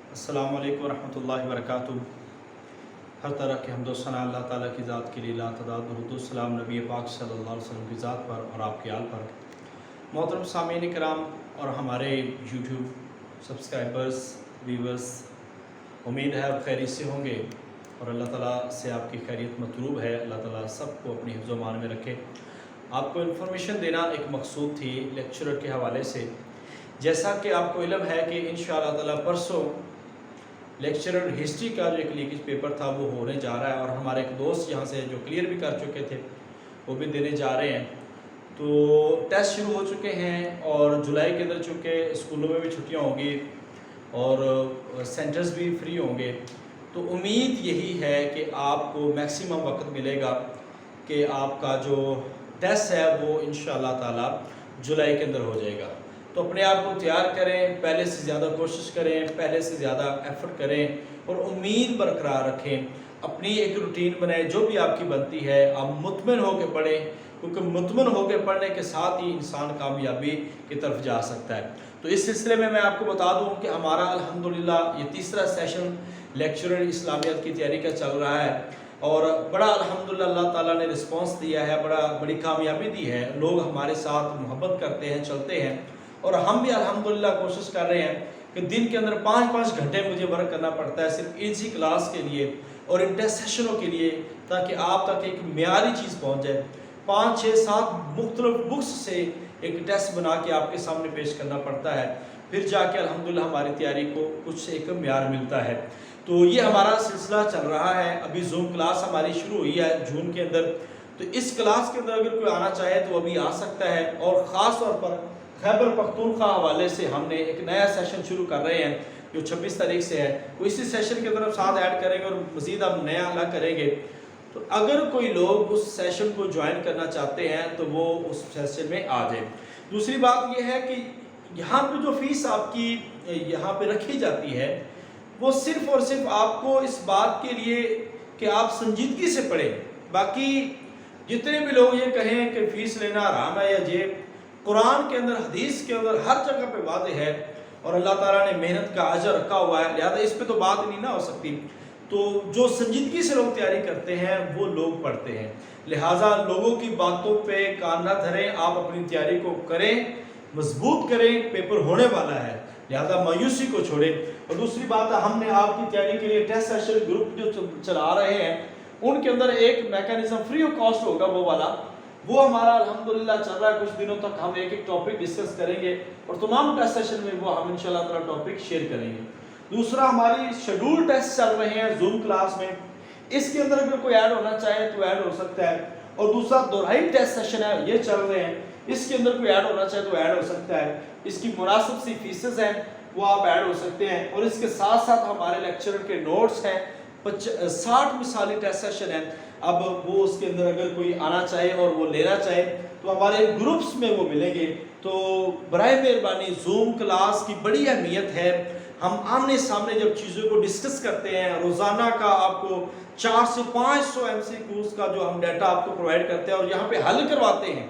السلام علیکم ورحمۃ اللہ وبرکاتہ۔ ہر طرح کے حمد و ثنا اللہ تعالیٰ کی ذات کے لیے لا تعداد درود و سلام نبی پاک صلی اللہ علیہ وسلم کی ذات پر اور آپ کے آل پر۔ محترم سامعین کرام اور ہمارے یوٹیوب سبسکرائبرز ویورز، امید ہے آپ خیریت سے ہوں گے اور اللہ تعالیٰ سے آپ کی خیریت مطلوب ہے۔ اللہ تعالیٰ سب کو اپنی حفظ و امان میں رکھے۔ آپ کو انفارمیشن دینا ایک مقصود تھی لیکچرر کے حوالے سے، جیسا کہ آپ کو علم ہے کہ انشاءاللہ تعالیٰ پرسوں لیکچرر ہسٹری کا جو ایک لیکیج پیپر تھا وہ ہونے جا رہا ہے، اور ہمارے ایک دوست یہاں سے جو کلیئر بھی کر چکے تھے وہ بھی دینے جا رہے ہیں۔ تو ٹیسٹ شروع ہو چکے ہیں اور جولائی کے اندر چونکہ اسکولوں میں بھی چھٹیاں ہوں گی اور سینٹرز بھی فری ہوں گے، تو امید یہی ہے کہ آپ کو میکسیمم وقت ملے گا کہ آپ کا جو ٹیسٹ ہے وہ انشاءاللہ تعالی جولائی کے اندر ہو جائے گا۔ تو اپنے آپ کو تیار کریں، پہلے سے زیادہ کوشش کریں، پہلے سے زیادہ ایفرٹ کریں اور امید برقرار رکھیں۔ اپنی ایک روٹین بنائیں جو بھی آپ کی بنتی ہے، آپ مطمئن ہو کے پڑھیں، کیونکہ مطمئن ہو کے پڑھنے کے ساتھ ہی انسان کامیابی کی طرف جا سکتا ہے۔ تو اس سلسلے میں آپ کو بتا دوں کہ ہمارا الحمدللہ یہ تیسرا سیشن لیکچرر اسلامیات کی تیاری کا چل رہا ہے، اور بڑا الحمدللہ اللہ تعالیٰ نے رسپانس دیا ہے، بڑی کامیابی دی ہے۔ لوگ ہمارے ساتھ محبت کرتے ہیں، چلتے ہیں، اور ہم بھی الحمدللہ کوشش کر رہے ہیں کہ دن کے اندر 5 گھنٹے مجھے ورک کرنا پڑتا ہے صرف ایسی کلاس کے لیے اور ان ٹیسٹ سیشنوں کے لیے، تاکہ آپ تک ایک معیاری چیز پہنچ جائے۔ 5 6 7 مختلف بکس سے ایک ٹیسٹ بنا کے آپ کے سامنے پیش کرنا پڑتا ہے، پھر جا کے الحمدللہ ہماری تیاری کو کچھ ایک معیار ملتا ہے۔ تو یہ ہمارا سلسلہ چل رہا ہے۔ ابھی زوم کلاس ہماری شروع ہوئی ہے جون کے اندر، تو اس کلاس کے اندر اگر کوئی آنا چاہے تو ابھی آ سکتا ہے۔ اور خاص طور پر خیبر پختونخوا حوالے سے ہم نے ایک نیا سیشن شروع کر رہے ہیں جو 26 تاریخ سے ہے، وہ اسی سیشن کی طرف ساتھ ایڈ کریں گے اور مزید ہم نیا الگ کریں گے۔ تو اگر کوئی لوگ اس سیشن کو جوائن کرنا چاہتے ہیں تو وہ اس سیشن میں آ جائیں۔ دوسری بات یہ ہے کہ یہاں پہ جو فیس آپ کی یہاں پہ رکھی جاتی ہے وہ صرف اور صرف آپ کو اس بات کے لیے کہ آپ سنجیدگی سے پڑھیں۔ باقی جتنے بھی لوگ یہ کہیں کہ فیس لینا حرام ہے یا جیب، قرآن کے اندر حدیث کے اندر ہر جگہ پہ واضح ہے، اور اللہ تعالیٰ نے محنت کا اجر رکھا ہوا ہے، لہذا اس پہ تو بات نہیں نہ ہو سکتی۔ تو جو سنجیدگی سے لوگ تیاری کرتے ہیں وہ لوگ پڑھتے ہیں، لہٰذا لوگوں کی باتوں پہ کان نہ دھریں، آپ اپنی تیاری کو کریں، مضبوط کریں، پیپر ہونے والا ہے، لہذا مایوسی کو چھوڑیں۔ اور دوسری بات ہے، ہم نے آپ کی تیاری کے لیے ٹیسٹ سیشن گروپ جو چلا رہے ہیں ان کے اندر ایک میکانزم فری آف کاسٹ ہوگا، وہ والا وہ ہمارا الحمدللہ چل رہا ہے۔ کچھ دنوں تک ہم ایک ٹاپک ڈسکس کریں گے اور تمام ٹیسٹ سیشن میں وہ ہم انشاءاللہ تعالیٰ ٹاپک شیئر کریں گے۔ دوسرا، ہماری شیڈول ٹیسٹ چل رہے ہیں زوم کلاس میں، اس کے اندر اگر کوئی ایڈ ہونا چاہے تو ایڈ ہو سکتا ہے۔ اور دوسرا دوہرائی ٹیسٹ سیشن ہے، یہ چل رہے ہیں، اس کے اندر کوئی ایڈ ہونا چاہے تو ایڈ ہو سکتا ہے۔ اس کی مناسب سی فیسز ہیں، وہ آپ ایڈ ہو سکتے ہیں۔ اور اس کے ساتھ ساتھ ہمارے لیکچرر کے نوٹس ہیں، 60 مثالی ٹیسٹ سیشن ہیں۔ اب وہ اس کے اندر اگر کوئی آنا چاہے اور وہ لینا چاہے تو ہمارے گروپس میں وہ ملیں گے۔ تو برائے مہربانی زوم کلاس کی بڑی اہمیت ہے۔ ہم آمنے سامنے جب چیزوں کو ڈسکس کرتے ہیں، روزانہ کا آپ کو 400 سے 500 MCQs کا جو ہم ڈیٹا آپ کو پرووائڈ کرتے ہیں اور یہاں پہ حل کرواتے ہیں،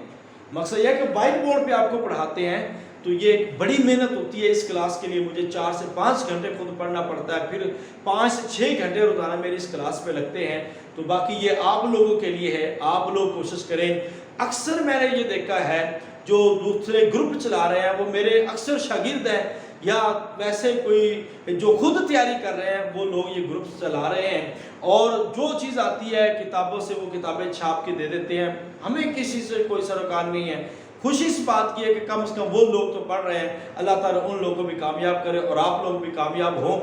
مقصد یہ ہے کہ وائٹ بورڈ پہ آپ کو پڑھاتے ہیں، تو یہ ایک بڑی محنت ہوتی ہے۔ اس کلاس کے لیے مجھے 4 سے 5 گھنٹے خود پڑھنا پڑتا ہے، پھر 5 سے 6 گھنٹے روزانہ میری اس کلاس پہ لگتے ہیں۔ تو باقی یہ آپ لوگوں کے لیے ہے، آپ لوگ کوشش کریں۔ اکثر میں نے یہ دیکھا ہے جو دوسرے گروپ چلا رہے ہیں وہ میرے اکثر شاگرد ہیں، یا ویسے کوئی جو خود تیاری کر رہے ہیں وہ لوگ یہ گروپس چلا رہے ہیں، اور جو چیز آتی ہے کتابوں سے وہ کتابیں چھاپ کے دے دیتے ہیں۔ ہمیں کسی سے کوئی سروکار نہیں ہے، خوشی اس بات کی ہے کہ کم از کم وہ لوگ تو پڑھ رہے ہیں، اللہ تعالیٰ ان لوگوں کو بھی کامیاب کرے اور آپ لوگ بھی کامیاب ہوں۔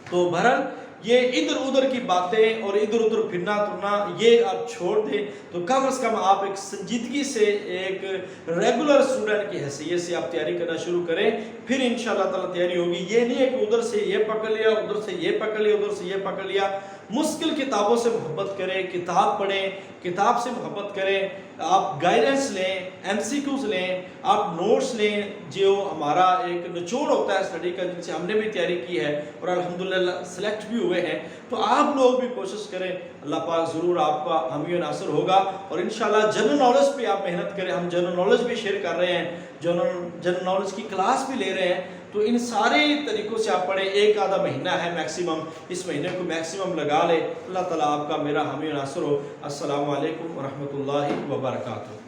تو بہرحال یہ ادھر ادھر کی باتیں اور ادھر ادھر پھرنا ترنا یہ آپ چھوڑ دیں، تو کم از کم آپ ایک سنجیدگی سے ایک ریگولر اسٹوڈنٹ کی حیثیت سے آپ تیاری کرنا شروع کریں، پھر انشاءاللہ تعالیٰ تیاری ہوگی۔ یہ نہیں ہے کہ ادھر سے یہ پکڑ لیا، ادھر سے یہ پکڑ لیا، ادھر سے یہ پکڑ لیا۔ مشکل کتابوں سے محبت کریں، کتاب پڑھیں، کتاب سے محبت کریں، آپ گائیڈنس لیں، MCQs لیں، آپ نوٹس لیں، جو ہمارا ایک نچوڑ ہوتا ہے اسٹڈی کا، جن سے ہم نے بھی تیاری کی ہے اور الحمدللہ سلیکٹ بھی ہوئے ہیں۔ تو آپ لوگ بھی کوشش کریں، اللہ پاک ضرور آپ کا حامی و ناصر ہوگا۔ اور انشاءاللہ جنرل نالج پہ آپ محنت کریں، ہم جنرل نالج بھی شیئر کر رہے ہیں، جنرل نالج کی کلاس بھی لے رہے ہیں، تو ان سارے طریقوں سے آپ پڑھیں. ایک آدھا مہینہ ہے میکسیمم، اس مہینے کو میکسیمم لگا لے. اللہ تعالیٰ آپ کا میرا حامی و ناصر ہو. السلام علیکم ورحمۃ اللہ وبرکاتہ.